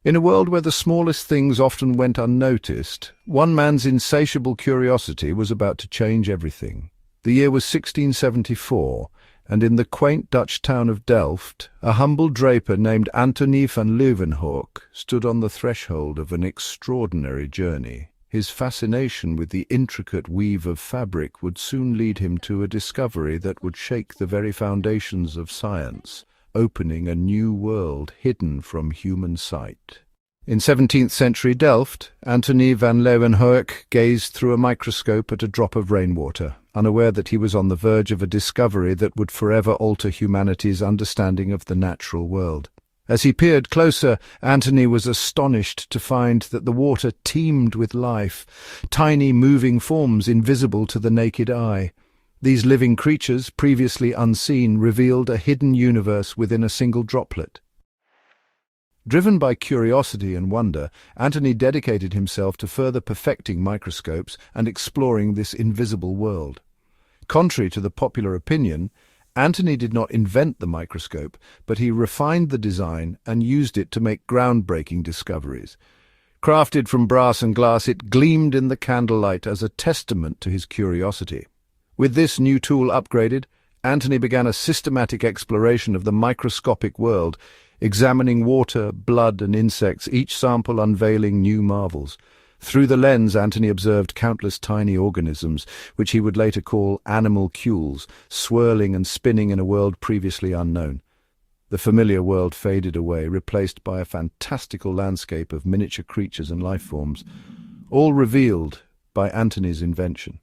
In a world where the smallest things often went unnoticed, one man's insatiable curiosity was about to change everything. The year was 1674, and in the quaint Dutch town of Delft, a humble draper named Antonie van Leeuwenhoek stood on the threshold of an extraordinary journey. His fascination with the intricate weave of fabric would soon lead him to a discovery that would shake the very foundations of science, opening a new world hidden from human sight. In 17th-century Delft, Antonie van Leeuwenhoek gazed through a microscope at a drop of rainwater, unaware that he was on the verge of a discovery that would forever alter humanity's understanding of the natural world. As he peered closer, Antonie was astonished to find that the water teemed with life, tiny moving forms invisible to the naked eye. These living creatures, previously unseen, revealed a hidden universe within a single droplet. Driven by curiosity and wonder, Antonie dedicated himself to further perfecting microscopes and exploring this invisible world. Contrary to the popular opinion, Antonie did not invent the microscope, but he refined the design and used it to make groundbreaking discoveries. Crafted from brass and glass, it gleamed in the candlelight as a testament to his curiosity. With this new tool upgraded, Antonie began a systematic exploration of the microscopic world, examining water, blood, and insects, each sample unveiling new marvels. Through the lens, Antonie observed countless tiny organisms, which he would later call animalcules, swirling and spinning in a world previously unknown. The familiar world faded away, replaced by a fantastical landscape of miniature creatures and life forms, all revealed by Antonie's invention.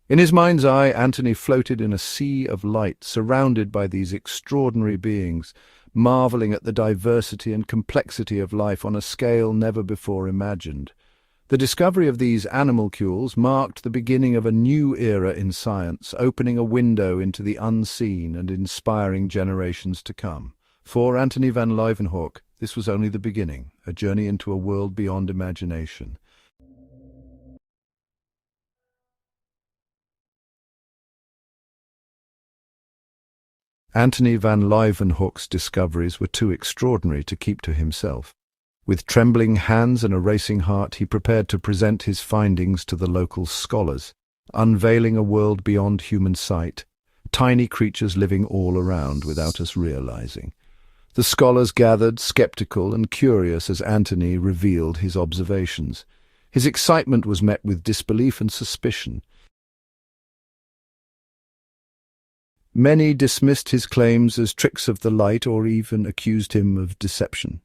In his mind's eye, Antonie floated in a sea of light, surrounded by these extraordinary beings, marveling at the diversity and complexity of life on a scale never before imagined. The discovery of these animalcules marked the beginning of a new era in science, opening a window into the unseen and inspiring generations to come. For Antonie van Leeuwenhoek, this was only the beginning, a journey into a world beyond imagination. Antonie van Leeuwenhoek's discoveries were too extraordinary to keep to himself. With trembling hands and a racing heart, he prepared to present his findings to the local scholars, unveiling a world beyond human sight, tiny creatures living all around without us realizing. The scholars gathered, skeptical and curious, as Antonie revealed his observations. His excitement was met with disbelief and suspicion. Many dismissed his claims as tricks of the light or even accused him of deception.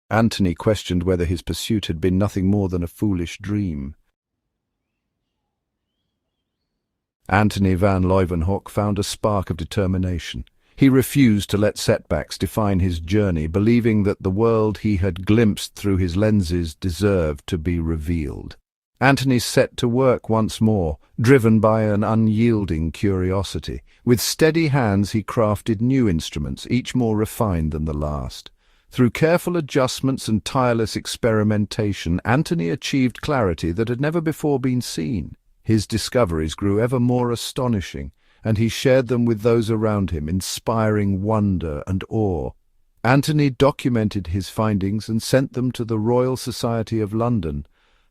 Antonie questioned whether his pursuit had been nothing more than a foolish dream. Antonie van Leeuwenhoek found a spark of determination. He refused to let setbacks define his journey, believing that the world he had glimpsed through his lenses deserved to be revealed. Antonie set to work once more, driven by an unyielding curiosity. With steady hands he crafted new instruments, each more refined than the last. Through careful adjustments and tireless experimentation, Antonie achieved clarity that had never before been seen. His discoveries grew ever more astonishing, and he shared them with those around him, inspiring wonder and awe. Antonie documented his findings and sent them to the Royal Society of London,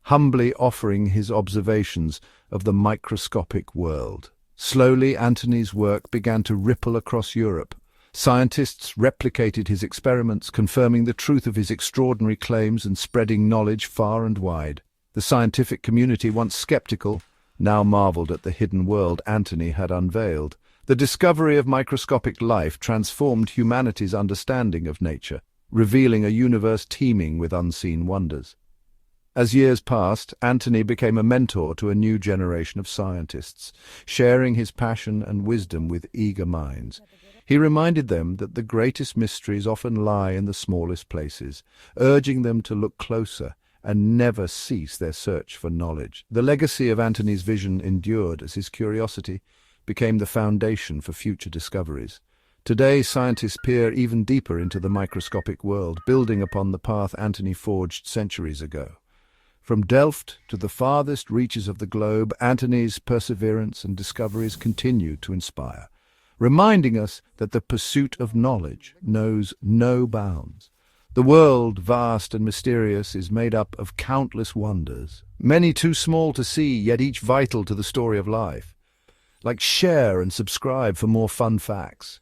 humbly offering his observations of the microscopic world. Slowly, Antonie's work began to ripple across Europe. Scientists replicated his experiments, confirming the truth of his extraordinary claims and spreading knowledge far and wide. The scientific community, once skeptical, now marveled at the hidden world Antonie had unveiled. The discovery of microscopic life transformed humanity's understanding of nature, revealing a universe teeming with unseen wonders. As years passed, Antonie became a mentor to a new generation of scientists, sharing his passion and wisdom with eager minds. He reminded them that the greatest mysteries often lie in the smallest places, urging them to look closer and never cease their search for knowledge. The legacy of Antonie's vision endured as his curiosity became the foundation for future discoveries. Today, scientists peer even deeper into the microscopic world, building upon the path Antonie forged centuries ago. From Delft to the farthest reaches of the globe, Antonie's perseverance and discoveries continue to inspire. reminding us that the pursuit of knowledge knows no bounds. The world, vast and mysterious, is made up of countless wonders, many too small to see, yet each vital to the story of life. Like, share and subscribe for more fun facts.